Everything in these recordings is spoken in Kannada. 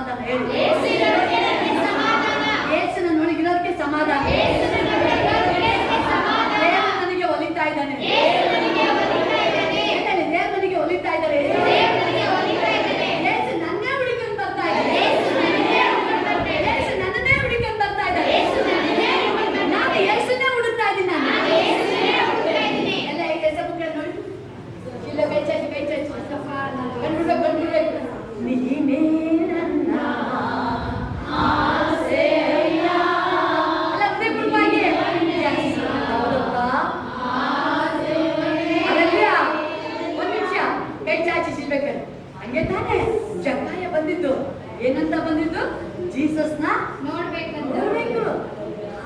ಸಮಾಧಾನ. ಹೇಳಿ, ಯೇಸುನ ನೋಡಿಗಿರೋದಕ್ಕೆ ಸಮಾಧಾನ. ದೇವರು ನನಗೆ ಒಲಿತಾ ಇದ್ದಾನೆ. ದೇವರು ನನಗೆ ಒಲಿತಾ ಇದ್ದಾರೆ. ಯೇಸು ನನ್ನೇ ಹುಡುಕೊಂಡು ಬರ್ತಾ ಇದ್ದಾರೆ. ಯೇಸು ನನ್ನನ್ನೇ ಹುಡುಕೊಂಡು ಬರ್ತಾ ಇದ್ದಾರೆ. ನಾನು ಯೇಸುನ್ನೇ ಹುಡುಕ್ತಾ ಇದ್ದೀನಿ. ಎಲ್ಲ ಈಗ ಹೆಸರು ನೋಡಿ, ಇಲ್ಲ ಬೇಚಾಚಿ ಬೇಚಾಚಿ ಕಂಡುಬಿಡ್ಬೇಕು. ನೀನೇ ನನ್ನ ಆಸೆಯ. ಅಲ್ಲ ಹೃದಯಪೂರ್ವಕವಾಗಿ ಒಂದು ನಿಮಿಷ ಕೈ ಚಾಚಿಸಿರ್ಬೇಕಾದ್ರೆ ಹಂಗೆ ತಾನೇ ಜಕ್ಕಾಯ ಬಂದಿದ್ದು. ಏನಂತ ಬಂದಿದ್ದು? ಜೀಸಸ್ನ ನೋಡ್ಬೇಕು.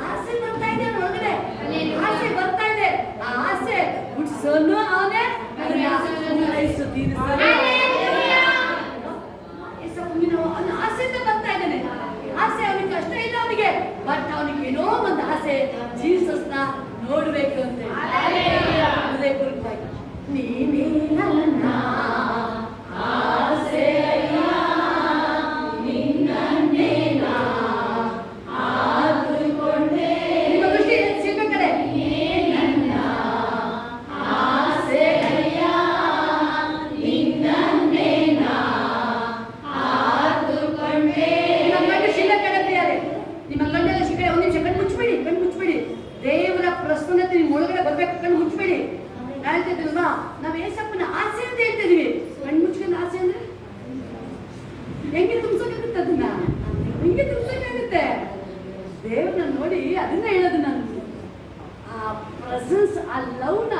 ಆಸೆ ಬರ್ತಾ ಇದೆ ಒಳಗಡೆ, ಆಸೆ ಬರ್ತಾ ಇದೆ. ಆ ಆಸೆ ಹುಡ್ಸೋನು ಅವನೇ, ಆಸೆಯಿಂದ ಬರ್ತಾ ಇದ್ದಾನೆ. ಆಸೆ ಅವನಿಗೆ ಕಷ್ಟ ಇಲ್ಲ ಅವನಿಗೆ, ಬಟ್ ಅವನಿಗೆ ಏನೋ ಒಂದು ಆಸೆ ಜೀಸಸ್ನ ನೋಡ್ಬೇಕು ಅಂತ. ಹೃದಯಪೂರ್ವಕವಾಗಿ ನೀನೇ ನನ್ನ ಆಸೆಯ, ನಿನ್ನನ್ನೇ ನಾ ಆತುಕೊಂಡೆ. ನಿಮ್ಮ ದೃಷ್ಟಿ ಸಿಗ್ಬೇಕಾರೆ ನನ್ನ ಆಸೆಯ, ನಿನ್ನನ್ನೇ ನಾ ಆತುಕೊಂಡೆ. ನಿಮ್ಮ ಕಣ್ಣು ಶಿಲಕಡೆಯಾರೆ, ನಿಮ್ಮ ಕಣ್ಣೆಲ್ಲ ಶಿಖೆ. ಒಂದು ನಿಮಿಷ ಕಣ್ಣು ಮುಚ್ಚಬೇಡಿ, ಕಣ್ಣು ಮುಚ್ಚಬೇಡಿ. ದೇವರ ಪ್ರಸನ್ನತೆ ನಿಮ್ಮ ಒಳಗಡೆ ಬರ್ಬೇಕು. ಕಣ್ಣು ಮುಚ್ಚಬೇಡಿ. ಹೇಳ್ತಿದ್ರಲ್ವಾ, ನಾವು ಏಸಪ್ಪನ ಆಸೆ ಅಂತ ಹೇಳ್ತಿದೀವಿ. ಕಣ್ಣು ಮುಚ್ಕೊಂಡು ಆಸೆ ಅಂದ್ರೆ ಹೆಂಗೆ ತುಂಬಿಸೋಕಾಗುತ್ತೆ? ಅದನ್ನ ಹೆಂಗೆ ತುಂಬಿಸೋಕಾಗುತ್ತೆ? ದೇವ್ರನ್ನ ನೋಡಿ ಅದನ್ನ ಹೇಳೋದು ನಾನು. ಆ ಪ್ರೆಸೆನ್ಸ್, ಆ ಲವ್ನ,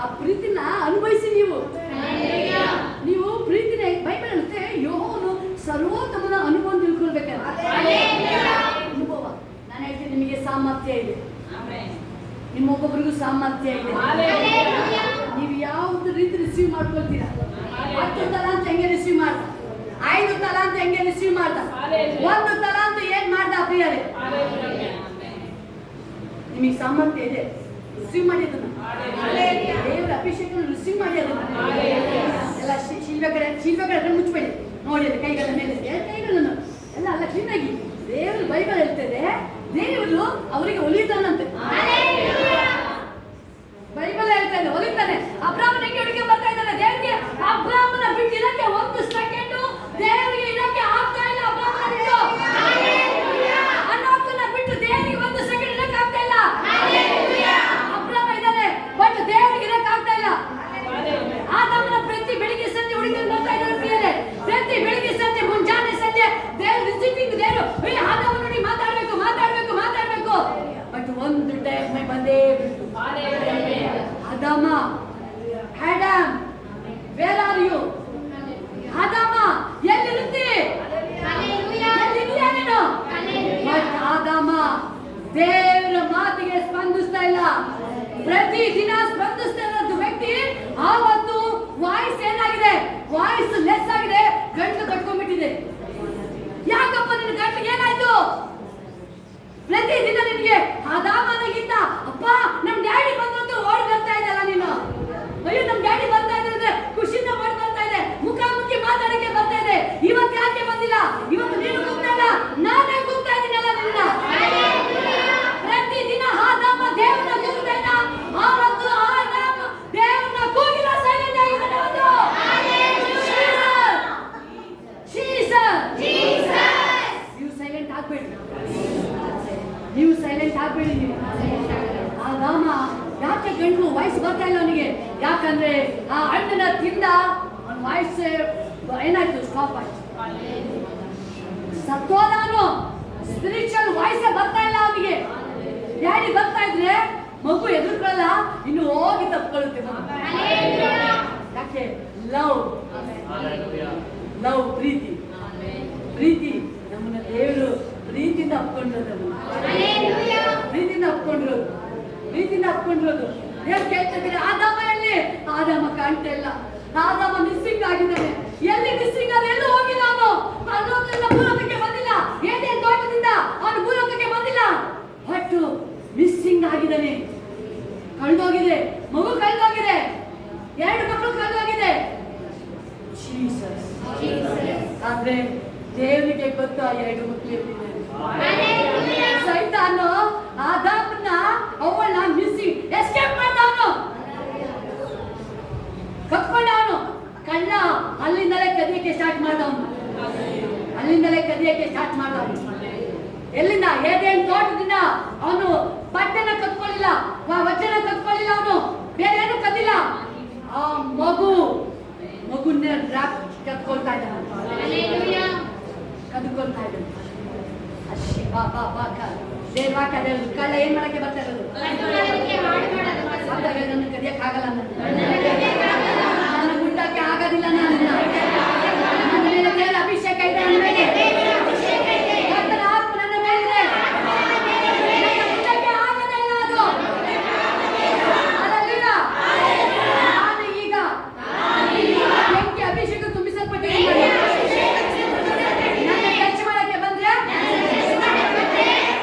ಆ ಪ್ರೀತಿನ ಅನುಭವಿಸಿ. ನೀವು ಪ್ರೀತಿನ ಬೈಬಲ್ ಹೇಳುತ್ತೆ, ಯೋಹನು ಸರ್ವೋತ್ತಮನ ಅನುಭವ ತಿಳ್ಕೊಳ್ಬೇಕಾದ್ರೆ ಅನುಭವ. ನಾನು ಹೇಳ್ತೀನಿ, ನಿಮಗೆ ಸಾಮರ್ಥ್ಯ ಇದೆ. ನಿಮ್ಮೊಬ್ಬೊಬ್ಬರಿಗೂ ಸಾಮರ್ಥ್ಯ ಇದೆ. ನೀವು ಯಾವ್ದು ರೀತಿ ರಿಸೀವ್ ಮಾಡ್ಕೊಳ್ತೀರಾ? 10 ತಲಾಂತ ಹೆಂಗೆ ರಿಸೀವ್ ಮಾಡ್ದ? 5 ತಲಾಂತ ಹೆಂಗೆ ರಿಸೀವ್ ಮಾಡ್ದ? 1 ತಲಾಂತ ಏನ್ ಮಾಡ್ದ? ಪ್ರಿಯರೇ, ನಿಮಗೆ ಸಾಮರ್ಥ್ಯ ಇದೆ. ರಿಸೀವ್ ಮಾಡಿ ಅದನ್ನ. ದೇವರ ಅಭಿಷೇಕ ರಿಸೀವ್ ಮಾಡಿ ಅದನ್ನ. ಎಲ್ಲ ಶಿಲ್ವೆ ಕಡೆ ಮುಚ್ಚಬೇಡಿ. ನೋಡಿ ಅದು ಕೈಗಳ ಮೇಲೆ ಕೈಗಳನ್ನು ಎಲ್ಲ ಅಲ್ಲ ಕ್ಲೀನಾಗಿ. ದೇವರು ಬೈಬಲ್ ಹೇಳ್ತದೆ, ದೇವರು ಅವರಿಗೆ ಒಲಿತಾನಂತೆ. ಬೈಬಲ್ ಹೇಳ್ತಾ ಇದೆ ಒಲಿತಾನೆ. ಅಬ್ರಾಹ್ಮನ ಹೆಂಗೆ ಹುಡುಗಿ ಬರ್ತಾ ಇದ್ದಾನೆ ದೇವರಿಗೆ. ಅಬ್ರಾಹ್ಮನ ಬಿಟ್ಟು ಇರಕ್ಕೆ 1 ಸೆಕೆಂಡು ದೇವರಿಗೆ ಇರಕ್ಕೆ ಆಗ್ತಾ ಇಲ್ಲ. ಅಬ್ರಾಹ್ಮನ ಬಿಟ್ಟು ಅನೋಕನ ಬಿಟ್ಟು ದೇವರಿಗೆ 1 ಸೆಕೆಂಡ್ ಇರಕ್ಕೆ ಆಗ್ತಾ ಇಲ್ಲ. ಅಬ್ರಾಹ್ಮ ಇದ್ದಾನೆ, ಬಟ್ ದೇವರಿಗೆ ಇರಕ್ಕೆ ಆಗ್ತಾ ಇಲ್ಲ. ಆದಾಮನ ಪ್ರತಿ ಬೆಳಿಗ್ಗೆ ಸಂಜೆ ಹುಡುಕೊಂಡು ಬರ್ತಾ ಇದ್ದಾರೆ ಪ್ರಿಯರೇ. ಪ್ರತಿ ಬೆಳಿಗ್ಗೆ ಸಂಜೆ, ಮುಂಜಾನೆ ಸಂಜೆ ದೇವ್ರ ವಿಸಿಟಿಂಗ್. ದೇವರು ಆದಾಮ ನೋಡಿ ಮಾತಾಡ್ಬೇಕು. ಬಟ್ ಒಂದು ಟೈಮ್ ಬಂದೇ ಬಿಟ್ಟು, ಆದಾಮ, ಆಡಮ್, ವೇರ್ ಆರ್ ಯು? ಆದಾಮ ಎಲ್ಲಿರುತ್ತಿ? ಎಲ್ಲಿದ್ದೀಯಾ ನೀನು? ಬಟ್ ಆದಾಮ ದೇವರ ಮಾತಿಗೆ ಸ್ಪಂದಿಸ್ತಾ ಇಲ್ಲ. ಪ್ರತಿ ದಿನ ಸ್ಪಂದಿಸ್ತಾ ಇರೋದು ವ್ಯಕ್ತಿ ಆವತ್ತು ವಾಯ್ಸ್ ಏನಾಗಿದೆ? ವಾಯ್ಸ್ ಲೆಸ್ ಆಗಿದೆ. ಗಂಟು ಕಟ್ಕೊಂಡ್ಬಿಟ್ಟಿದೆ. ಯಾಕಪ್ಪ ನಿನ್ನ ಗಂಟು ಏನಾಯ್ತು? ಪ್ರತಿ ದಿನ ನಿನಗೆ ಆದಾಮನಿಗಿಂತ ಅಪ್ಪ ನಮ್ ಡ್ಯಾಡಿ ಬಂದಂತ ಓಡಿ ಬರ್ತಾ ಇದ್ದಲ್ಲ ನೀನು. ಅಯ್ಯೋ ನಮ್ ಡ್ಯಾಡಿ ಬರ್ತಾ ಇದ್ರೆ ಖುಷಿಯಿಂದ ಓಡಿ ಬರ್ತಾ ಇದೆ, ಮುಖಾಮುಖಿ ಮಾತಾಡಕ್ಕೆ ಬರ್ತಾ ಇದೆ. ಇವತ್ತು ಯಾಕೆ ಬಂದಿಲ್ಲ? ಇವತ್ತು ನೀನು ಕೂಗ್ತಾ ಇಲ್ಲ, ನಾನೇ ಕೂಗ್ತಾ ಇದ್ದೀನಲ್ಲ ನಿನ್ನ. ಪ್ರತಿ ದಿನ ಆದಾಮ ದೇವರನ್ನ ಕೂಗ್ತಾ ಇದ್ದ. ಆವತ್ತು ಆದಾಮ ದೇವರನ್ನ ಕೂಗಿಲ್ಲ, ಸೈಲೆಂಟ್ ಆಗಿದ್ದಾನೆ ಅವನು. ನೀವು ಸೈಲೆಂಟ್ ಆಗ್ಬೇಡಿ. ಆದಾಮ ಯಾಕೆ ಗಂಡು ವಾಯ್ಸ್ ಬರ್ತಾ ಇಲ್ಲ ಅವನಿಗೆ? ಯಾಕಂದ್ರೆ ಆ ಹಣ್ಣಿನ ತಿಂದ ಅವನ ವಾಯ್ಸ್ ಏನಾಯ್ತು? ಸ್ಟಾಪ್ ಆಯ್ತು. ಸತ್ತೋದವನು ಸ್ಪಿರಿಚುವಲ್ ವಾಯ್ಸ್ ಬರ್ತಾ ಇಲ್ಲ ಅವನಿಗೆ. ಡ್ಯಾಡಿ ಬರ್ತಾ ಇದ್ರೆ ಮಗು ಎದುರ್ಕೊಳ್ಳಲ್ಲ, ಇನ್ನು ಹೋಗಿ ತಪ್ಕೊಳ್ಳುತ್ತೆ. ಯಾಕೆ? ಲವ್, ಪ್ರೀತಿ. ನಮ್ಮನ್ನ ದೇವರು ಪ್ರೀತಿಯಿಂದ ಅಪ್ಕೊಂಡಿರೋದು. ಪ್ರೀತಿಯಿಂದ ಅಪ್ಕೊಂಡಿರೋದು. ದೇವ್ರು ಕೇಳ್ತಿದ್ರೆ ಆದಾಮ ಎಲ್ಲಿ? ಆದಾಮ ಕಾಣ್ತಾ ಇಲ್ಲ. ಆದಾಮ ಮಿಸ್ಸಿಂಗ್ ಆಗಿದ್ದಾನೆ. ಎಲ್ಲಿ ಮಿಸ್ಸಿಂಗ್? ಅದು ಎಲ್ಲೂ ಹೋಗಿಲ್ಲ. ಅವನು ಭೂಲೋಕಕ್ಕೆ ಬಂದಿಲ್ಲ. ಏನೇನ್ ತೋಟದಿಂದ ಅವನು ಭೂಲೋಕಕ್ಕೆ ಬಂದಿಲ್ಲ. ಬಟ್ ಮಿಸ್ಸಿಂಗ್ ಆಗಿದ್ದಾನೆ. ಕಳೆದೋಗಿದೆ. ಮಗು ಕಳೆದೋಗಿದೆ. 2 ಮಕ್ಕಳು ಕಳೆದೋಗಿದೆ. ಆದ್ರೆ ದೇವರಿಗೆ ಗೊತ್ತು ಆ 2 ಮಕ್ಕಳು. ಸೈತಾನು ಆದಾಮನ್ನ ಅವಳನ್ನ ಮಿಸ್ಸಿಂಗ್ ಎಸ್ಕೇಪ್ ಮಾಡ್ದವನು, ಕತ್ಕೊಂಡವನು. ಕಳ್ಳ ಅಲ್ಲಿಂದಲೇ ಕದಿಯಕ್ಕೆ ಸ್ಟಾರ್ಟ್ ಮಾಡ್ದವನು. ಎಲ್ಲಿಂದ? ಏದೇನ್ ತೋಟದಿಂದ. ಅವನು ಬಟ್ಟೆನ ಕತ್ಕೊಳ್ಳಿಲ್ಲ, ವಚನ ಕತ್ಕೊಳ್ಳಿಲ್ಲ, ಅವನು ಬೇರೆ ಏನು ಕದ್ದಿಲ್ಲ. ಆ ಮಗುನ್ನೇ ಡ್ರಾಪ್ ಕತ್ಕೊಳ್ತಾ ಇದ್ದಾನೆ, ಕದ್ಕೊಳ್ತಾ ಇದ್ದಾನೆ. ಕಳ್ಳ ಏನ್ ಮಾಡಕ್ಕೆ ಬರ್ತಾ ಇರೋದು? ನನ್ನ ಕದಿಯಕ್ಕೆ ಆಗಲ್ಲ, ನನ್ನ ಗುಂಡಕ್ಕೆ ಆಗೋದಿಲ್ಲ, ನನ್ನ ಮೇಲೆ ಅಭಿಷೇಕ ಇದೆ, ನನ್ನ ಮೇಲೆ ಕರ್ತನ ಆತ್ಮ ನನ್ನ ಮೇಲಿದೆ, ಗುಂಡಕ್ಕೆ ಆಗೋದಿಲ್ಲ ಅದು. ಹಲ್ಲೆಲೂಯಾ. ನಾನು ಈಗ ಬೆಂಕಿ ಅಭಿಷೇಕ ತುಂಬಿಸಲ್ಪಟ್ಟಿದ್ದೀನಿ. ನನ್ನ ಟಚ್ ಮಾಡಕ್ಕೆ ಬಂದ್ರೆ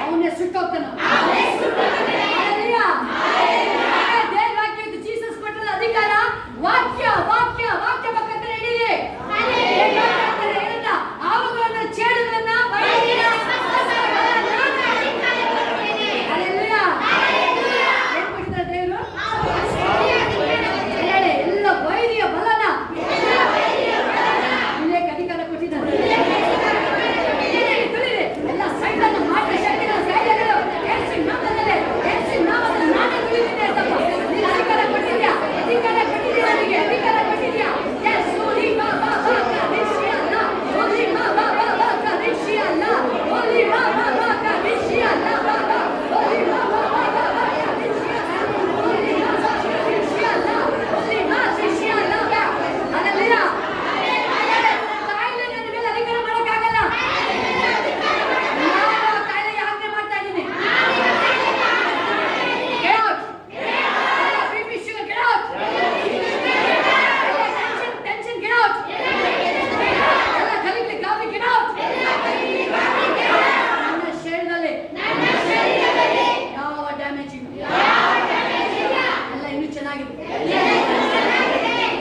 ಅವನೇ ಸುಟ್ಟೋಗ್ತಾನೆ. ಜೀಸಸ್ ಕೊಟ್ಟದ ಅಧಿಕಾರ. ವಾಕ್ಯ ವಾಕ್ಯ ವಾಕ್ಯ ಪಕ್ಕದ ಹಿಡಿಯಿರಿ. ಆವುಗಳನ್ನ ಚೇಡುಗಳನ್ನ ಏನ್ ಕೊಟ್ಟಿದ್ದಾರೆ ದೇವರು? ಎಲ್ಲ ವೈರಿಯ ಬಲನ ಇಲ್ಲೇ ಅಧಿಕಾರ ಕೊಟ್ಟಿದ್ದಾರೆ. ಎಲ್ಲ ಸೈಡನ್ನು ಮಾತ್ರ ಶಕ್ತಿಗಳ ಸೈಡ್ಗಳು ಏಸಿನ ನಾಮದಲ್ಲಿ ನಾನೇ ತುಳಿದಿದ್ದೆ ಅಂತ ನೀನು ಅಧಿಕಾರ ಕೊಟ್ಟಿದ್ಯಾ? ಅಧಿಕಾರ ಕೊಟ್ಟಿದ್ಯಾ? ನನಗೆ ಅಧಿಕಾರ ಕೊಟ್ಟಿದ್ಯಾ? ಎಸ್ ಓಲಿ ಬಾ ಬಾ ಬಾ ಕರಿಷಿಯಲ್ಲ, ಓಲಿ ಬಾ ಬಾ ಬಾ ಬಾ ಕರಿಷಿಯಲ್ಲ, ಓಲಿ ಬಾ ಬಾ ಬಾ ಕರಿಷಿಯಲ್ಲ, ಬಾ ಬಾ ಓಲಿ ಬಾ ಬಾ ಬಾ ಬಾ ಕರಿಷಿಯಲ್ಲ, ಓಲಿ ಬಾ ಬಾ ಕರಿಷಿಯಲ್ಲ, ಓಲಿ ಬಾ ಕರಿಷಿಯಲ್ಲ. ಹಲ್ಲೆಲೂಯಾ. ತಾಯಿಲೆ ನನ್ನ ಮೇಲೆ ಅಧಿಕಾರ ಮಾಡೋಕ್ಕಾಗಲ್ಲ. ನಾನು ತಾಯಿಗೆ ಆಜ್ಞೆ ಮಾಡ್ತಾ ಇದ್ದೀನಿ. Get out. BP sugar, get out. Tension, get out. ಎಲ್ಲ ಗಲಿಬಿಲಿ ಗಾಬರಿ, get out. ನನ್ನ ಶರೀರದಲ್ಲಿ ಯಾವ ಡ್ಯಾಮೇಜ್ ಇಲ್ಲ. ಎಲ್ಲ ಇನ್ನೂ ಚೆನ್ನಾಗಿದೆ.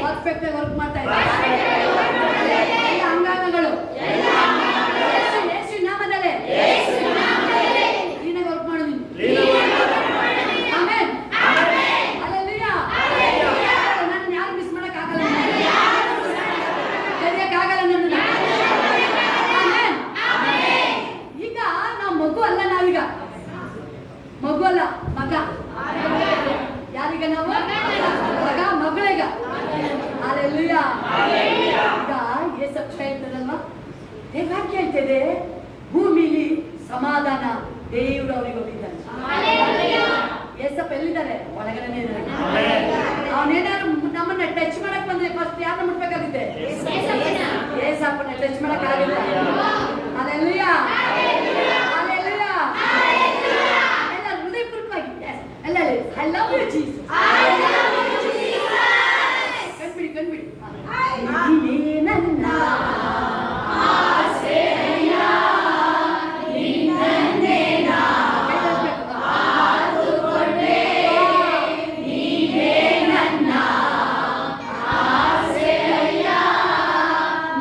ಪರ್ಫೆಕ್ಟ್ ಆಗಿ ವರ್ಕ್ ಮಾಡ್ತಾ ಇದೆ. ಎಲ್ಲ ಅಂಗಾಂಗಗಳು ಯೇಸು ನಾಮದಲ್ಲಿ ಕ್ಲೀನಾಗಿ ವರ್ಕ್ ಮಾಡು ನೀನು. ಆಮೆನ್. ಹಲ್ಲೆಲೂಯಾ. ನನ್ನನ್ನು ಯಾರು ಮಿಸ್ ಮಾಡಕ್ಕಾಗಲ್ಲ, ಕರೆಯಕ್ಕಾಗಲ್ಲ ನನ್ನನ್ನು. ಆಮೆನ್. ಈಗ ನಾವು ಮಗು ಅಲ್ಲ, ನಾವೀಗ ಮಗು ಅಲ್ಲ, ಮಗ. ಯಾರೀಗ ನಾವು? ಮಗ, ಮಗಳೀಗ. ಹಲ್ಲೆಲೂಯಾ. ಈಗ ಯೇಸಪ್ಪ ಹೇಳ್ತಾರಲ್ವಾ, ವಾಕ್ಯ ಹೇಳ್ತದೆ, ಭೂಮಿಲಿ ಸಮಾಧಾನ ದೇವರು ಅವರಿಗೆ ಹೋಗಿದ್ದಾನೆ. ಯೇಸಪ್ಪ ಎಲ್ಲಿದ್ದಾರೆ? ಒಳಗಡೆ ಇದ್ದಾರೆ. ಅವನೇನಾದ್ರು ನಮ್ಮನ್ನ ಟಚ್ ಮಾಡಕ್ ಬಂದ್ರೆ ಫಸ್ಟ್ ಯಾರನ್ನ ಮುಟ್ಬೇಕಾಗುತ್ತೆ? ಯೇಸಪ್ಪನ ಟಚ್ ಮಾಡಕ್ ಆಗಿಲ್ಲ. ಹಲ್ಲೆಲೂಯಾ. ಹಲ್ಲೆಲೂಯಾ. ಎಲ್ಲ ಹೃದಯಪೂರ್ವಕವಾಗಿ ಎಲ್ಲ ಐ ಲವ್ ಯು ಜೀಸಸ್. ಕಣ್ಬಿಡಿ. ನೀನೇ ನನ್ನ ಆಸೆಯ, ನಿನ್ನನ್ನೇ ನಾ ಕಾದುಕೊಂಡೆ. ನೀನೇ ನನ್ನ ಆಸೆಯ,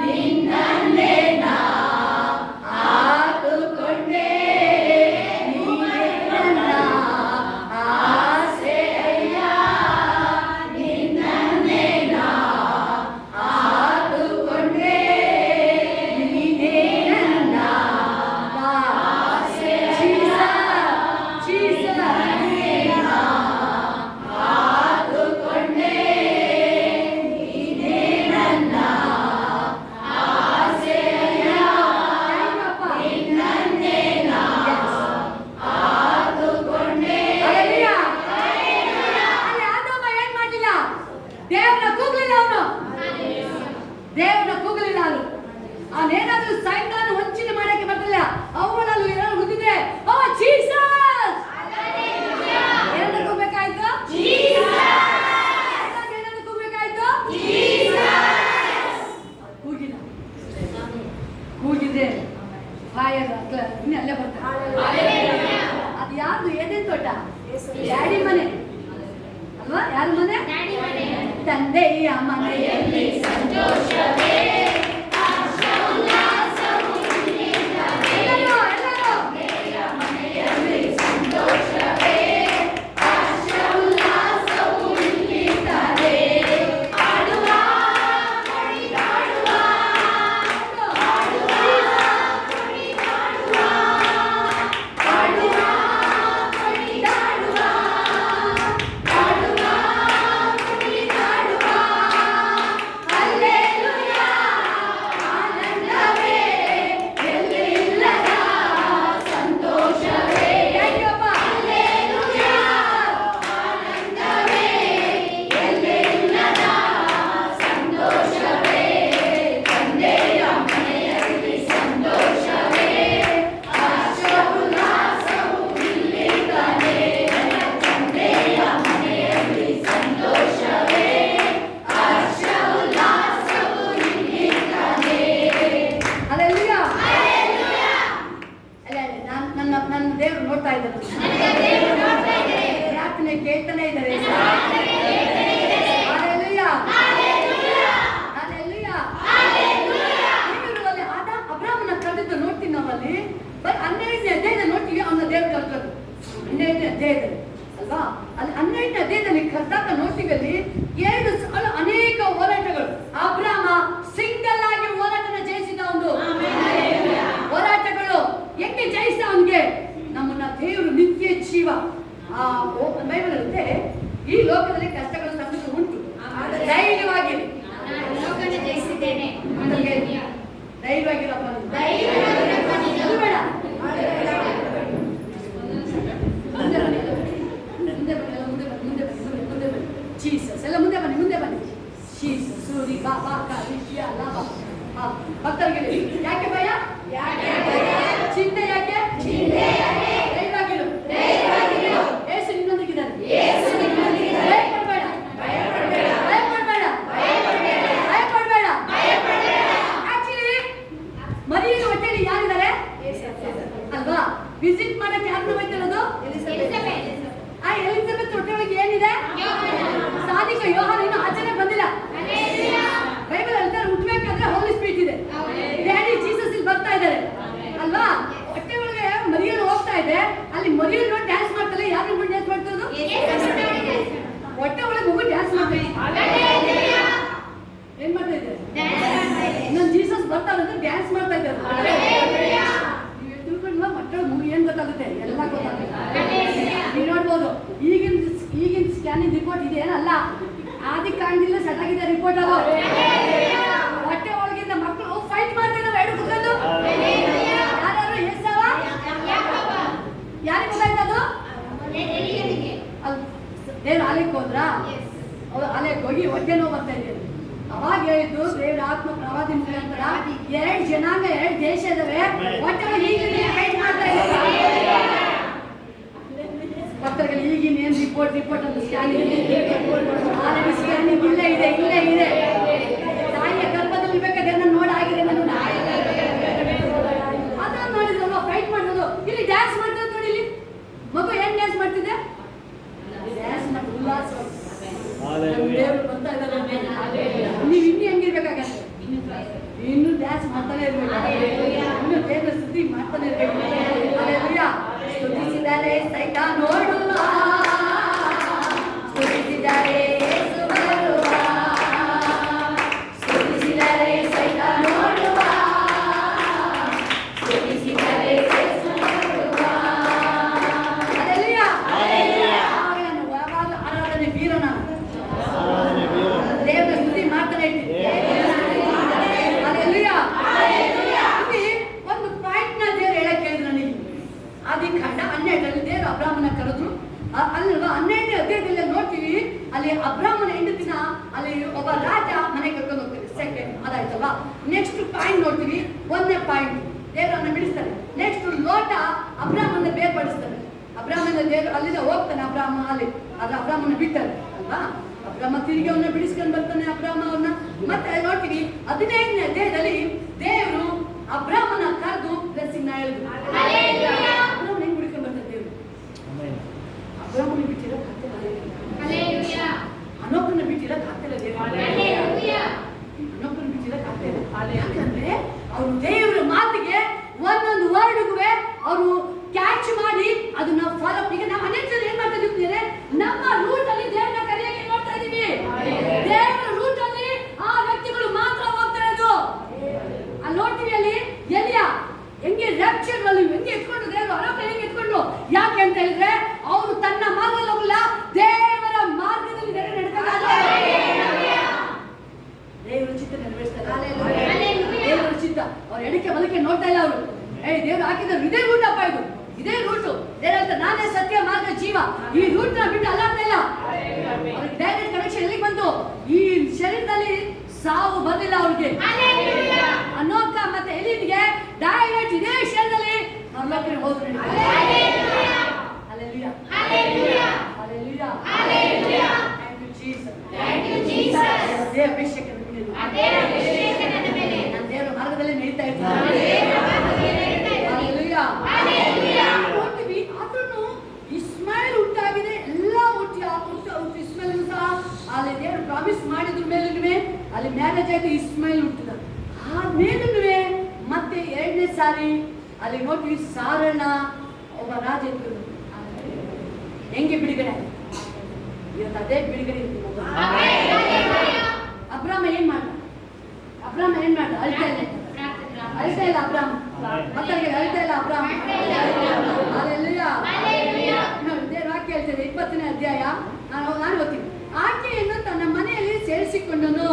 ನಿನ್ನನ್ನೇ ನಾ ಕಾದುಕೊಂಡೆ. ನೀನೇ ನನ್ನ ಆಸೆಯ, ನಿನ್ನನ್ನೇ ನಾ ಕಾದುಕೊಂಡೆ. ನೀನೇ ನನ್ನ ಆಸೆ. ಜೀಸಸ್ ಕಾದುಕೊಂಡೆ. ನೀನೇ ನನ್ನ ಆಸೆಯ, ನಿನ್ನನ್ನೇ ನಾ ಕಾದುಕೊಂಡೆ. ಹಲ್ಲೆಲೂಯಾ. ಅಲ್ಲಿ ಆದಾಮ ಏನ್ ಮಾಡಲಿಲ್ಲ? ದೇವ್ರನ್ನ ಕೂಗ್ಲಿಲ್ಲ ಅವನು. ದೇವ್ರನ್ನ ಕೂಗಲಿಲ್ಲ. ಅವನೇನಾದ್ರೂ ಸೈತಾನ ವಂಚನೆ ಮಾಡಕ್ಕೆ ಬರ್ತಿಲ್ಲ. ಅವನಲ್ಲಿ ಏನಾದ್ರು ಗೊತ್ತಿದೆ, ಓ ಜೀಸಸ್ ಏನಂತ ಕೂಗ್ಬೇಕಾಯ್ತು? ಏನಂತ ಕೂಗ್ಬೇಕಾಯ್ತು? ಕೂಗಿಲ್ಲ. ಕೂಗಿದ್ರೆ ಫೈರ್ ಇನ್ನೇ ಅಲ್ಲೇ ಬರ್ತಾರೆ. ಅದು ಯಾರ್ದು? ಏನೇನ್ ತೋಟ? ಡ್ಯಾಡಿ ಮನೆ ಅಲ್ವಾ? ಯಾರ ಮನೆ? ತಂದೆಯ ಮನೆಯಲ್ಲಿ ಸಂತೋಷವೇ, ಆಶೋಲ್ಲಾಸವು ಭಕ್ತರಿಗೆ ಯಾಕೆ ಭಯ? ಚಿಂತೆ ಯಾಕೆ? ಧೈರ್ಯವಾಗಿರು. ಯೇಸು ನಿನ್ನೊಂದಿಗಿದ್ದಾನೆ. ಆಕ್ಚುಲಿ ಮರಿಯ ಹೊಟ್ಟೆಯಲ್ಲಿ ಯಾರಿದ್ದಾರೆ ಅಲ್ವಾ? ವಿಸಿಟ್ ಮಾಡಕ್ಕೆ ಯಾರನ್ನ ಹೋಯ್ತಿರೋದು? ಆ ಎಲಿಜಬೆತ್ ಹೊಟ್ಟೆ ಒಳಗೆ ಏನಿದೆ? ಸಾಧಿಕ ಯೋಹಾನ ಇನ್ನು ಆಚರಣೆ ಬಂದಿಲ್ಲ. ಬೈಬಲ್ ಹೇಳ್ತಾರೆ ಹುಟ್ಟಬೇಕಾದ್ರೆ ಹೋಲಿ ಸ್ಪಿರಿಟ್ ಇದೆ. ಡ್ಯಾಡಿ ಜೀಸಸ್ ಇಲ್ಲಿ ಬರ್ತಾ ಇದ್ದಾರೆ ಅಲ್ವಾ? ಹೊಟ್ಟೆ ಒಳಗೆ ಮರಿಯಲು ಹೋಗ್ತಾ ಇದೆ. ಅಲ್ಲಿ ಮರಿಯಲು ನೋಡಿ ಡ್ಯಾನ್ಸ್ ಮಾಡ್ತಾರೆ. ಯಾರು ನೋಡಿ ಡ್ಯಾನ್ಸ್ ಮಾಡ್ತಿರೋದು? ಹೊಟ್ಟೆ ಒಳಗೆ ಹೋಗಿ ಡ್ಯಾನ್ಸ್ ಮಾಡ್ತಾರೆ. ಏನ್ ಮಾಡ್ತಾ ಇದ್ದಾರೆ? ಇನ್ನೊಂದು ಜೀಸಸ್ ಬರ್ತಾರೆ ಅಂದ್ರೆ ಡ್ಯಾನ್ಸ್ ಮಾಡ್ತಾ ಇದ್ದಾರೆ. ನೀವು ತಿಳ್ಕೊಂಡ್ವಾ? ಮಕ್ಕಳು ಮೂವಿ ಏನ್ ಗೊತ್ತಾಗುತ್ತೆ? ಎಲ್ಲ ಗೊತ್ತಾಗುತ್ತೆ. ನೀವು ನೋಡ್ಬೋದು ಈಗಿನ ಸ್ಕ್ಯಾನಿಂಗ್ ರಿಪೋರ್ಟ್ ಇದೆ ಏನಲ್ಲ, ಆದಿ ಕಾಂಡಿಲ್ಲ ಸೆಟ್ ಆಗಿದೆ ರಿಪೋರ್ಟ್. ಅದು ಹೊಟ್ಟೆ ಒಳಗಿಂದ ಮಕ್ಕಳು ಫೈಟ್ ಮಾಡ್ತಿದ್ದಾವೆ ಎರಡು ಕುತ್ಕೊಂಡು. ಯಾರು ಏಸವ? ಯಾರಿಗೆ ಗೊತ್ತಾಯ್ತದು? ದೇವ್ರ ಆಲಯಕ್ಕೆ ಹೋದ್ರಾ? ಅವ್ರು ಆಲಯಕ್ಕೆ ಹೋಗಿ ಹೊಟ್ಟೆ ನೋವು ಬರ್ತಾ ಇದ್ದಾರೆ. ಅವಾಗ ಹೇಳಿದ್ದು ದೇವ್ರ ಆತ್ಮ ಪ್ರವಾದಿ ಮುಖಾಂತರ 2 ಜನಾಂಗ 2 ದೇಶ ಇದಾವೆ ಹೊಟ್ಟೆ ಈಗಲೇ ಫೈಟ್ ಮಾಡ್ತಾ ಇದ್ದಾರೆ. ಭಕ್ತರಿಗೆ ಈಗಿನ ಏನ್ ರಿಪೋರ್ಟ್ ಅಂತ ಸ್ಕ್ಯಾನಿಂಗ್ ಇಲ್ಲೇ ಇದೆ. ತಾಯಿಯ ಗರ್ಭದಲ್ಲಿ ಬೇಕಾದ್ರೆ ನನ್ನ ನೋಡಾಗಿದೆ. ನಾನು ಅದನ್ನ ನೋಡಿದ್ರಲ್ವ ಫೈಟ್ ಮಾಡೋದು. ಇಲ್ಲಿ ಡ್ಯಾನ್ಸ್ ಮಾಡ್ತಾರೆ ನೋಡಿ. ಇಲ್ಲಿ ಮಗು ಏನ್ ಡ್ಯಾನ್ಸ್ ಮಾಡ್ತಿದ್ದೆ? ಡ್ಯಾನ್ಸ್ ಮಾಡಿ ಉಲ್ಲಾಸ. ದೇವರು ಬರ್ತಾ ಇದ್ದಾರೆ. ನೀವು ಇನ್ನೂ ಹೆಂಗಿರ್ಬೇಕಾಗತ್ತೆ? ಇನ್ನು ಡ್ಯಾನ್ಸ್ ಮಾಡ್ತಾನೆ ಇರ್ಬೇಕು. ಇನ್ನು ದೇವರ ಸ್ತುತಿ ಮಾಡ್ತಾನೆ ಇರ್ಬೇಕು. ಹಲ್ಲೆಲೂಯಾ. ಸ್ತುತಿಸಿದರೆ ಸೈತಾನ ನೋಡುವ, ಸ್ತುತಿಸಿದರೆ ಯೇಸು ಬರುವ, ಸ್ತುತಿಸಿದರೆ ಸೈತಾನ ನೋಡುವ, ಸ್ತುತಿಸಿದರೆ ಯೇಸು ಬರುವ. ಹಲ್ಲೆಲೂಯಾ. ನಾನು ಯಾವಾಗಲೂ ಆರಾಧನೆ ವೀರ. ನಾನು ದೇವರ ಸ್ತುತಿ ಮಾಡ್ತಾನೆ ಇರ್ತೀನಿ. ಹಲ್ಲೆಲೂಯಾ. ಒಂದು ಪಾಯಿಂಟ್ ನ ದೇವರು ಹೇಳಕ್ಕೆ ಹೇಳಿದ್ರು ನನಗೆ. ಆದಿಕಾಂಡ 12ರಲ್ಲಿ ದೇವರು ಅಬ್ರಾಮನ ಕರೆದ್ರು ಅಲ್ವಾ? 12ನೇ ಅಧ್ಯಾಯದಲ್ಲಿ ನೋಡ್ತೀವಿ. ಅಲ್ಲಿ ಅಬ್ರಾಮನ ಹೆಂಡತಿನ ಅಲ್ಲಿ ಒಬ್ಬ ರಾಜ ಮನೆಗೆ ಕರ್ಕೊಂಡು ಹೋಗ್ತಾರೆ. ಸೆಕೆಂಡ್ ಅದಾಯ್ತಲ್ವಾ? ನೆಕ್ಸ್ಟ್ ಪಾಯಿಂಟ್ ನೋಡ್ತೀವಿ. 1ನೇ ಪಾಯಿಂಟ್ ದೇವರನ್ನ ಬಿಡಿಸ್ತಾರೆ. ನೆಕ್ಸ್ಟ್ ಲೋಟ ಅಬ್ರಾಮನ ಬೇರ್ಪಡಿಸ್ತಾರೆ. ಅಬ್ರಾಮನ ದೇವರು ಅಲ್ಲಿಂದ ಹೋಗ್ತಾನೆ. ಅಬ್ರಾಮ ಅಲ್ಲಿ ಆದ್ರೆ ಅಬ್ರಾಮನ ಬಿಟ್ಟಾರೆ ಅಲ್ವಾ? ಅಬ್ರಾಮ ತಿರುಗಿ ಅವನ್ನ ಬಿಡಿಸ್ಕೊಂಡು ಬರ್ತಾನೆ. ಅಬ್ರಾಮ ಅವನ್ನ ಮತ್ತೆ ನೋಡ್ತೀವಿ 15ನೇ ಅಧ್ಯಾಯದಲ್ಲಿ ದೇವರು ಅಬ್ರಾಮನ ಕರೆದು ಬ್ಲೆಸ್ಸಿಂಗ್ ನ ಹೇಳಿದ್ರು. ಅಬ್ರಾಮನ ಹೆಂಗ್ ಬಿಡ್ಕೊಂಡು ಬರ್ತಾರೆ ದೇವರು? ಅಬ್ರಾಮನ ಬಿಟ್ಟಿರೋದು ಆಗ್ತಿಲ್ಲ. ಅನೋಕನ ಬಿಟ್ಟಿರೋದು ಆಗ್ತಿಲ್ಲ ದೇವರು. ಅನೋಕನ ಬಿಟ್ಟಿರೋದು ಆಗ್ತಿಲ್ಲ. ಯಾಕಂದ್ರೆ ಅವರು ದೇವರ ಮಾತಿಗೆ ಒಂದೊಂದು ವರ್ಡ್ಗೂ ಅವರು ಕ್ಯಾಚ್ ಮಾಡಿ ಅದನ್ನ ಫಾಲೋ. ಈಗ ನಾವು ಅನೇಕ ಜನ ಏನ್ ಮಾಡ್ತಾ ಇದ್ದೀವಿ? ನಮ್ಮ ರೂಟ್ ಅಲ್ಲಿ ದೇವರನ್ನ ಕರೆಯಕ್ಕೆ ನೋಡ್ತಾ ಇದೀವಿ. ದೇವರ ರೂಟ್ ಅಲ್ಲಿ ಆ ವ್ಯಕ್ತಿಗಳು ಮಾತ್ರ ಹೋಗ್ತಾ ಇರೋದು. ಅಲ್ಲಿ ನೋಡ್ತೀವಿ. ಅಲ್ಲಿ ಎಲಿಯಾ ಹೆಂಗೆ ರ್ಯಾಪ್ಚರ್ ಅಲ್ಲಿ ಹೆಂಗೆ ಎತ್ಕೊಂಡು ದೇವರು ಅರಬ್ನ ಹೆಂಗೆ ಎತ್ಕೊಂಡು? ಯಾಕೆ ಅಂತ ಹೇಳಿದ್ರೆ ಅವರು ತನ್ನ ಮಾರ್ಗದಲ್ಲ ದೇವರ ಮಾರ್ಗದಲ್ಲಿ ನಡ್ಕೊಂಡು ದೇವರ ಚಿತ್ತ ನೆರವೇರಿಸ್ತಾರೆ. ದೇವರ ಚಿತ್ತ ಅವ್ರ ಎಡಕ್ಕೆ ಬಲಕ್ಕೆ ನೋಡ್ತಾ ಇಲ್ಲ. ಅವರು ದೇವ್ರು ಹಾಕಿದ್ರು ಇದೇ ರೂಟ್ ಅಪ್ಪ, ಇದೇ ರೂಟು. ದೇವರ ನಾನೇ ಸತ್ಯ ಮಾರ್ಗ ಜೀವ. ಈ ರೂಟ್ ನ ಬಿಟ್ಟು ಅಲ್ಲಾಡ್ತಾ ಇಲ್ಲ. ಅವ್ರಿಗೆ ಡೈರೆಕ್ಟ್ ಕನೆಕ್ಷನ್ ಎಲ್ಲಿಗೆ ಬಂತು? ಈ ಶರೀರದಲ್ಲಿ ಸಾವು ಬಂದಿಲ್ಲ ಅವ್ರಿಗೆ. ಅನೋಕ ಮತ್ತೆ ಎಲಿನ್ಗೆ ಡೈರೆಕ್ಟ್ ಇದೇ ಶರೀರದಲ್ಲಿ ಪರಲೋಕಕ್ಕೆ ಹೋದ್ರು. ಹಲ್ಲೆಲೂಯಾ. Thank you Jesus. ಅದೇ ಅಭಿಷೇಕ ನನ್ನ ಮೇಲೆ. ನಾನು ದೇವರ ಮಾರ್ಗದಲ್ಲಿ ನಡೀತಾ ಇರ್ತೀನಿ. ನೋಡ್ತೀವಿ. ಆದ್ರೂ ಇಸ್ಮಾಯಿಲ್ ಹುಟ್ಟಾಗಿದೆ. ಎಲ್ಲ ಹುಟ್ಟಿ ಇಸ್ಮಾಯಿಲ್ ಸಹ ಅಲ್ಲಿ ದೇವರು ಪ್ರಾಮಿಸ್ ಮಾಡಿದ್ರ ಮೇಲೂ ಅಲ್ಲಿ ಮ್ಯಾರೇಜ್ ಆಯ್ತು. ಇಸ್ಮಾಯಿಲ್ ಹುಟ್ಟಿದ ಆ ಮೇಲೂ ಮತ್ತೆ 2ನೇ ಸಾರಿ ಅಲ್ಲಿ ನೋಡ್ತೀವಿ. ಸಾರಣ ಒಬ್ಬ ರಾಜ ಇದ್ರು. ಹೆಂಗೆ ಬಿಡುಗಡೆ ಇವತ್ತು ಅದೇ ಬಿಡುಗಡೆ ಇರ್ತೀವಿ. ಅಬ್ರಾಮ ಏನ್ ಮಾಡ್ದ? ಅಳ್ತಾ ಇಲ್ಲ ಅಬ್ರಾಮ. ಮಕ್ಕಳಿಗೆ ಅಳ್ತಾ ಇಲ್ಲ ಅಬ್ರಾಮ. ಹಲ್ಲೆಲೂಯಾ. ದೇವರು ವಾಕ್ಯ ಹೇಳ್ತೇನೆ 20ನೇ ಅಧ್ಯಾಯ. ನಾನು ಓದ್ತೀನಿ. ಆಕೆಯನ್ನು ತನ್ನ ಮನೆಯಲ್ಲಿ ಸೇರಿಸಿಕೊಂಡನು.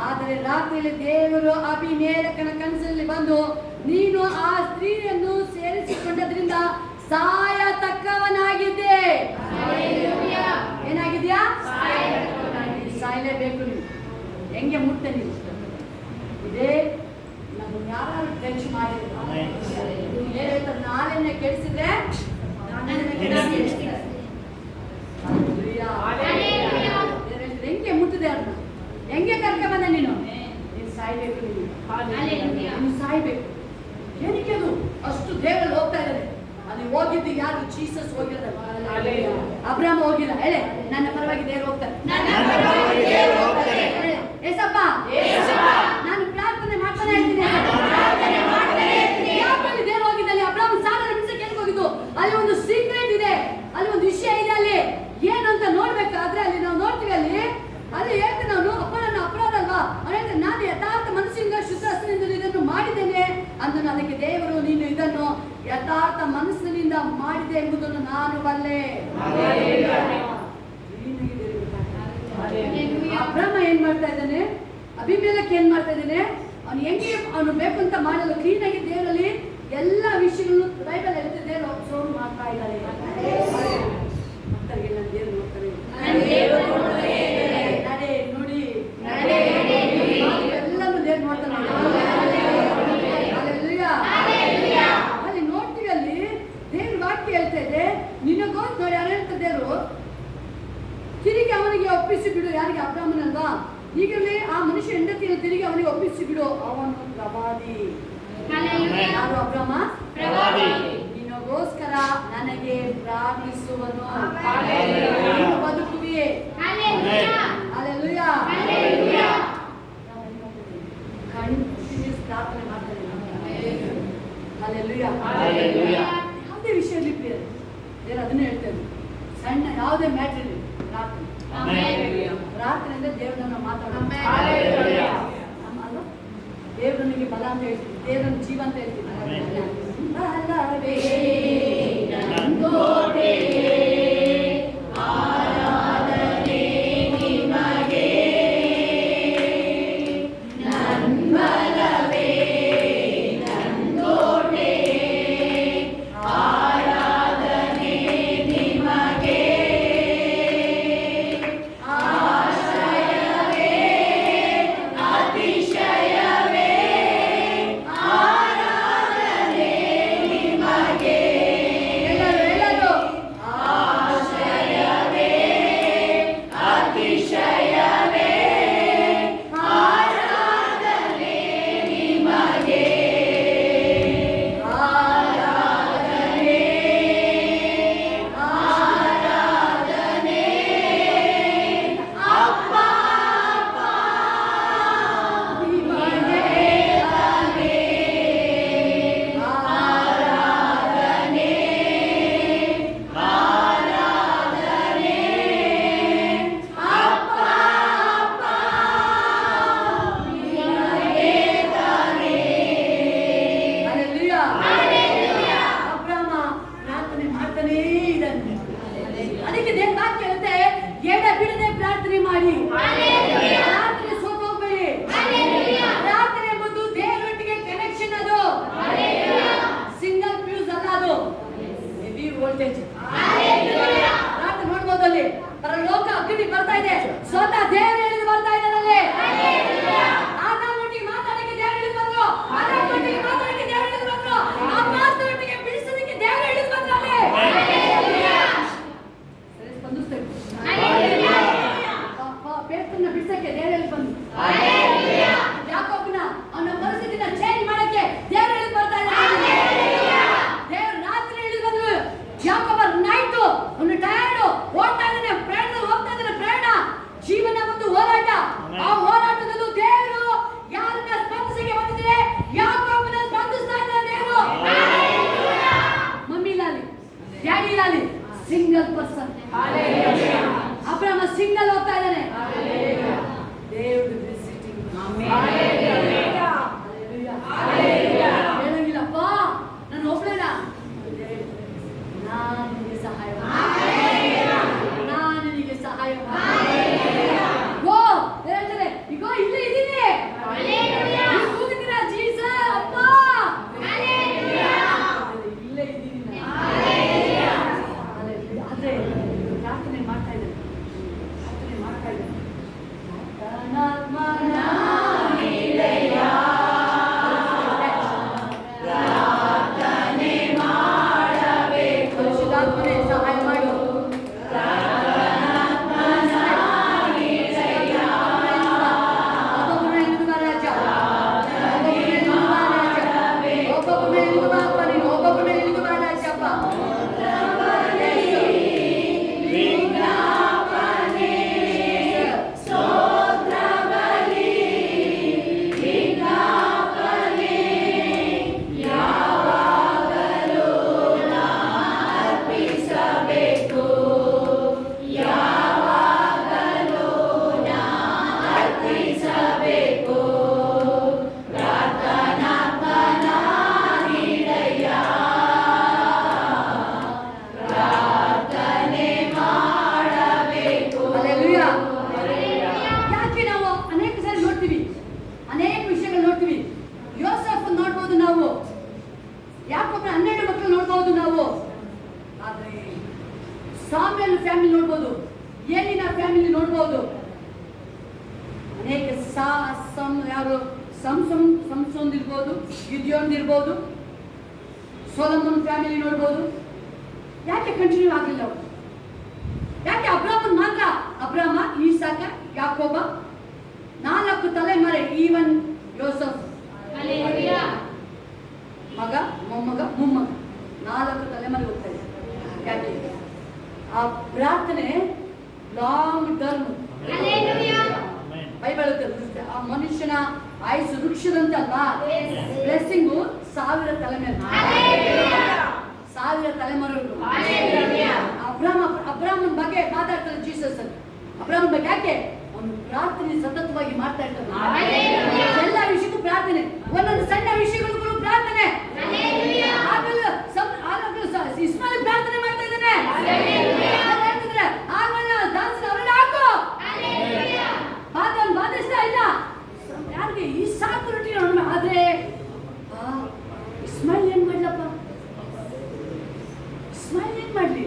ಆದರೆ ರಾತ್ರಿಯಲ್ಲಿ ದೇವರು ಅಭಿಮೇಲಕನ ಕನಸಿನಲ್ಲಿ ಬಂದು, ನೀನು ಆ ಸ್ತ್ರೀಯನ್ನು ಸೇರಿಸಿಕೊಂಡದ್ರಿಂದ ಸಾಯತಕ್ಕವನಾಗಿದ್ದೆ. ಏನಾಗಿದ್ಯಾ? ಸಾಯಲೇಬೇಕು ನೀವು. ಹೆಂಗೆ ಮುಟ್ತೆ ನೀವು? ಇದೇ ನಮ್ಮ ಯಾರು ಟಚ್ ಮಾಡಿದ್ರು ಹೇಳ್ತಾರೆ, ನಾಳೆನೆ ಕೆಡಿಸಿದ್ರೆ ಹೆಂಗೆ ಮುಟ್ಟಿದೆ ಅವ್ರನ್ನ, ಹೆಂಗೆ ಕರ್ಕ ಬಂದ ನೀನು ಸಾಯ್ಬೇಕು, ನೀನು ಸಾಯ್ಬೇಕು. ಏನಕ್ಕೆ ಅದು ಅಷ್ಟು ದೇವರಲ್ಲಿ ಹೋಗ್ತಾ ಇದ್ದಾರೆ? ಅಲ್ಲಿ ಹೋಗಿದ್ದು ಯಾರು? ಜೀಸಸ್ ಹೋಗಿಲ್ಲ, ಅಬ್ರಾಮ ಹೋಗಿಲ್ಲ. ಹೇಳಿ, ನನ್ನ ಪರವಾಗಿ ದೇವರು ಹೋಗ್ತಾರೆ. ಏಸಪ್ಪ, ನಾನು ಪ್ರಾರ್ಥನೆ ಮಾಡ್ತಾನೆ ಇರ್ತೀನಿ. ಯಾಕಲ್ಲಿ ದೇವರು ಹೋಗಿದ್ದಲ್ಲಿ? ಅಬ್ರಾಮ ಸಾಲನ ಬಿಡಿಸಿ ಕೇಳಕ್ ಹೋಗಿದ್ದು. ಅಲ್ಲಿ ಒಂದು ಸೀಕ್ರೆಟ್ ಇದೆ, ಅಲ್ಲಿ ಒಂದು ವಿಷಯ ಇದೆ. ಅಲ್ಲಿ ಏನಂತ ನೋಡ್ಬೇಕಾದ್ರೆ ಅಲ್ಲಿ ನಾವು ನೋಡ್ತೀವಿ, ಅಲ್ಲಿ ಹೇಳ್ತೀನಿ ನಾನು, ಅಪ್ಪ ನನ್ನ ಅಪರಾಧ ಅಲ್ವಾ? ಹೇಳ್ತೇನೆ, ನಾನು ಯಥಾರ್ಥ ಮನಸ್ಸಿನಿಂದ ಶುದ್ಧ ಹಸಿನಿಂದ ಇದನ್ನು ಮಾಡಿದ್ದೇನೆ ಅಂದನು. ಅದಕ್ಕೆ ದೇವರು, ನೀನು ಇದನ್ನು ಯಥಾರ್ಥ ಮನಸ್ಸಿನಿಂದ ಮಾಡಿದೆ ಎಂಬುದನ್ನು ನಾನು ಬಲ್ಲೆ. ಅಬ್ರಾಮ ಏನ್ ಮಾಡ್ತಾ ಇದ್ದಾನೆ? ಅಭಿಮೇಲಕ್ಕೆ ಏನ್ ಮಾಡ್ತಾ ಇದ್ದಾನೆ? ಅವನು ಹೆಂಗೆ ಅವನು ಬೇಕು ಅಂತ ಮಾಡಲ್ಲ, ಕ್ಲೀನಾಗಿ ದೇವರಲ್ಲಿ ಎಲ್ಲ ವಿಷಯಗಳನ್ನು ಬೈಬಲ್ ಹೇಳ್ತಾ ದೇವರು ಅಬ್ಸರ್ವ್ ಮಾಡ್ತಾ ಇದ್ದಾರೆ. ಮಕ್ಕಳಿಗೆ ನನ್ನ ದೇವರು ನೋಡ್ತಾರೆ, ನಡೆ ನುಡಿ ಎಲ್ಲಾನು ದೇವ್ರು ನೋಡ್ತಾನೆ. ಅಲ್ಲಿ ನೋಡ್ತೀವಿ, ಅಲ್ಲಿ ದೇವ್ರ ವಾಕ್ಯ ಹೇಳ್ತಾ ಇದೆ, ನಿನಗೋ ನೋಡಿ ಯಾರು ಹೇಳ್ತಾ ದೇವರು, ತಿರುಗಿ ಅವನಿಗೆ ಒಪ್ಪಿಸಿ ಬಿಡು. ಯಾರಿಗೆ? ಅಬ್ರಾಮನಲ್ವಾ? ಈಗಲೇ ಆ ಮನುಷ್ಯ ಹೆಂಡತಿಯನ್ನು ತಿರುಗಿ ಅವನಿಗೆ ಒಪ್ಪಿಸಿ ಬಿಡು, ಅವನು ಪ್ರವಾದಿ. ಯಾರು ಅಬ್ರಾಮ? ನಿನಗೋಸ್ಕರ ನನಗೆ ಪ್ರಾರ್ಥಿಸುವನು, ನೀನು ಬದುಕುವಿಯೇ. ಹಲ್ಲೆಲೂಯಾ. ಕಂಟಿನ್ಯೂಸ್ ಪ್ರಾರ್ಥನೆ ಮಾಡ್ತಾರೆ. ಹಲ್ಲೆಲೂಯಾ. ಯಾವುದೇ ವಿಷಯದಲ್ಲಿ ದೇವರು ಅದನ್ನೇ ಹೇಳ್ತೇವೆ. ಸಣ್ಣ ಯಾವುದೇ ಮ್ಯಾಟರ್ ಇರಲಿ, ಪ್ರಾರ್ಥನೆಯಿಂದ ದೇವರನ್ನ ಮಾತಾಡೋದು. ದೇವರನಿಗೆ ಬಲ ಅಂತ ಹೇಳ್ತೀವಿ, ದೇವರನ್ನ ಜೀವ ಅಂತ ಹೇಳ್ತೀವಿ. Yeah. ಅವರು ಸಂಸೋನ್ ಇರ್ಬೋದು, ಗಿದ್ಯೋನ್ ಇರ್ಬೋದು, ಸೊಲೊಮನ್ ಫ್ಯಾಮಿಲಿ ನೋಡ್ಬೋದು. ಯಾಕೆ ಕಂಟಿನ್ಯೂ ಆಗಲಿಲ್ಲ ಅವರು? ಯಾಕೆ ಅಬ್ರಾಮನ್ ಮಾತ್ರ? ಅಬ್ರಾಮ, ಈಸಾಕ, ಯಾಕೋಬ 4 ತಲೆಮಾರೆ, ಈವನ್ ಯೋಸಫ್ ಮಗ, ಮೊಮ್ಮಗ, ಮೊಮ್ಮಗ 4 ತಲೆಮಾರೆ ಹೋಗ್ತಾ ಇದೆ. ಯಾಕೆ? ಆ ಪ್ರಾರ್ಥನೆ ಲಾಂಗ್ ಟರ್ಮ್. ಬೈಬಲ್ ಆ ಮನುಷ್ಯನ ಆಯುಷು ವೃಕ್ಷದಂತಲ್ಲ, ಬ್ಲೆಸ್ಸಿಂಗು 1000 ತಲೆಮಾರುಗಳು. ಅಬ್ರಾಮನ್ ಬಗ್ಗೆ ಮಾತಾಡ್ತಾರೆ ಜೀಸಸ್. ಅಬ್ರಾಮನ್ ಬಗ್ಗೆ ಯಾಕೆ? ಒಂದು ಪ್ರಾರ್ಥನೆ ಸತತವಾಗಿ ಮಾಡ್ತಾ ಇರ್ತಾರೆ. ಎಲ್ಲ ವಿಷಯಕ್ಕೂ ಪ್ರಾರ್ಥನೆ, ಒಂದೊಂದು ಸಣ್ಣ ವಿಷಯಗಳಿಗೂ ಪ್ರಾರ್ಥನೆ. ಇಸ್ಮಾಯಿಲ್ ಪ್ರಾರ್ಥನೆ ಮಾಡ್ತಾ ಇದ್ದಾನೆ. ಬಾಧಿಸ್ತಾ ಇಲ್ಲ ಯಾರಿಗೆ? ಈ ಸಾಕು ರೊಟ್ಟಿ. ಆದ್ರೆ ಇಸ್ಮಾಯಿಲ್ ಏನ್ ಮಾಡ್ಲಪ್ಪ? ಇಸ್ಮಾಯಿಲ್ ಏನ್ ಮಾಡ್ಲಿ?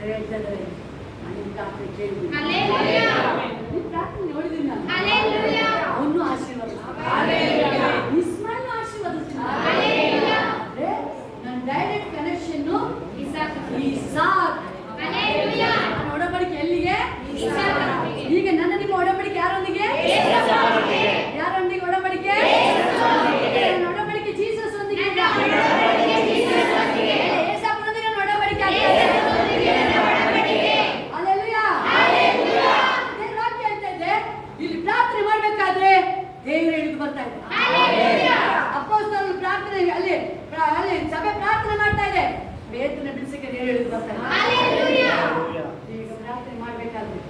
ಹೇಳ್ತಾರೆ ಪ್ರಾರ್ಥನೆ ಕೇಳಿದ್ವಿ, ಪ್ರಾರ್ಥನೆ ನೋಡಿದೀನಿ ನಾನು. ಅವನು ಆಶೀರ್ವಾದ, ಇಸ್ಮಾಯಿಲ್ ಆಶೀರ್ವಾದ. ಆದ್ರೆ ನನ್ನ ಡೈರೆಕ್ಟ್ ಕನೆಕ್ಷನ್ ಇಸಾಕ್. ಒಡಂಬಡಿಕೆ ಎಲ್ಲಿಗೆ? ಈಗ ನನ್ನ ನಿಮ್ಮ ಒಡಂಬಡಿಕೆ ಯಾರೊಂದಿಗೆ? ಯಾರೊಂದಿಗೆ ಒಡಂಬಡಿಕೆ? ನನ್ನ ಒಡಂಬಡಿಕೆ ಜೀಸಸ್ ಒಂದಿಗೆ. ಏಸಪ್ಪನೊಂದಿಗೆ ನನ್ನ ಒಡಂಬಡಿಕೆ ಆಗ್ತದೆ. ಹಲ್ಲೆಲೂಯಾ. ದೇವರ ವಾಕ್ಯ ಹೇಳ್ತಾ ಇದೆ, ಇಲ್ಲಿ ಪ್ರಾರ್ಥನೆ ಮಾಡ್ಬೇಕಾದ್ರೆ ದೇವರು ಹಿಡಿದು ಬರ್ತಾ ಇದೆ. ಅಪೊಸ್ತಲರು ಪ್ರಾರ್ಥನೆ ಅಲ್ಲಿ ಸಭೆ ಪ್ರಾರ್ಥನೆ ಮಾಡ್ತಾ ಇದೆ, ಬೇತನ ಬಿಡಿಸಕ್ಕೆ ದೇವರು ಹಿಡಿದು ಬರ್ತಾ ಇದೆ. ಈಗ ಪ್ರಾರ್ಥನೆ ಮಾಡ್ಬೇಕಾದ್ರೆ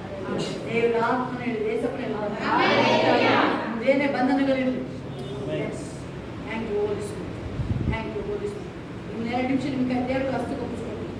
ದೇವರ ಆತ್ಮನ ಹೇಳಿ, ಏಸಪ್ಪನ ಏನೇ ಬಂಧನಗಳಿರಲಿ. Thank you holy spirit, thank you holy spirit. ಇನ್ನು 2 ನಿಮಿಷ ನಿಮ್ಗೆ ದೇವರ ಹಸ್ತಕ್ಕೆ ಒಪ್ಪಿಸ್ಕೊಳ್ತೀನಿ.